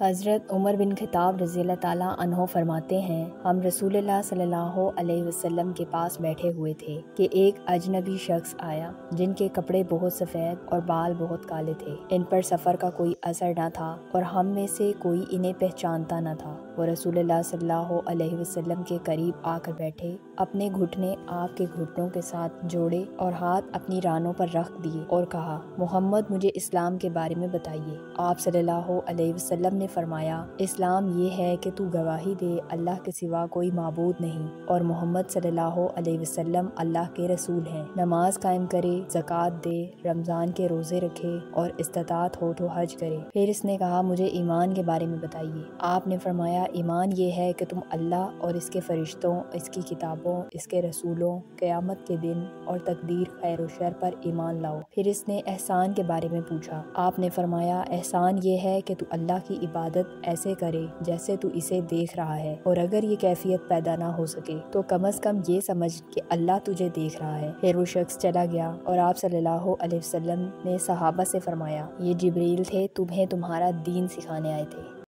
حضرت عمر بن خطاب رضی اللہ تعالیٰ عنہ فرماتے ہیں، ہم رسول اللہ صلی اللہ علیہ وسلم کے پاس بیٹھے ہوئے تھے کہ ایک اجنبی شخص آیا جن کے کپڑے بہت سفید اور بال بہت کالے تھے۔ ان پر سفر کا کوئی اثر نہ تھا اور ہم میں سے کوئی انہیں پہچانتا نہ تھا۔ وہ رسول اللہ صلی اللہ علیہ وسلم کے قریب آ کر بیٹھے، اپنے گھٹنے آپ کے گھٹنوں کے ساتھ جوڑے اور ہاتھ اپنی رانوں پر رکھ دیے اور کہا، محمد مجھے اسلام کے بارے میں بتائیے۔ آپ صلی اللہ علیہ وسلم نے فرمایا، اسلام یہ ہے کہ تو گواہی دے اللہ کے سوا کوئی معبود نہیں اور محمد صلی اللہ علیہ وسلم اللہ کے رسول ہیں، نماز قائم کرے، زکوٰۃ دے، رمضان کے روزے رکھے اور استطاعت ہو تو حج کرے۔ پھر اس نے کہا، مجھے ایمان کے بارے میں بتائیے۔ آپ نے فرمایا، ایمان یہ ہے کہ تم اللہ اور اس کے فرشتوں، اس کی کتابوں، اس کے رسولوں، قیامت کے دن اور تقدیر خیر و شر پر ایمان لاؤ۔ پھر اس نے احسان کے بارے میں پوچھا۔ آپ نے فرمایا، احسان یہ ہے کہ تو اللہ کی عبادت ایسے کرے جیسے تو اسے دیکھ رہا ہے، اور اگر یہ کیفیت پیدا نہ ہو سکے تو کم از کم یہ سمجھ کہ اللہ تجھے دیکھ رہا ہے۔ پھر وہ شخص چلا گیا اور آپ صلی اللہ علیہ وسلم نے صحابہ سے فرمایا، یہ جبریل تھے، تمہیں تمہارا دین سکھانے آئے تھے۔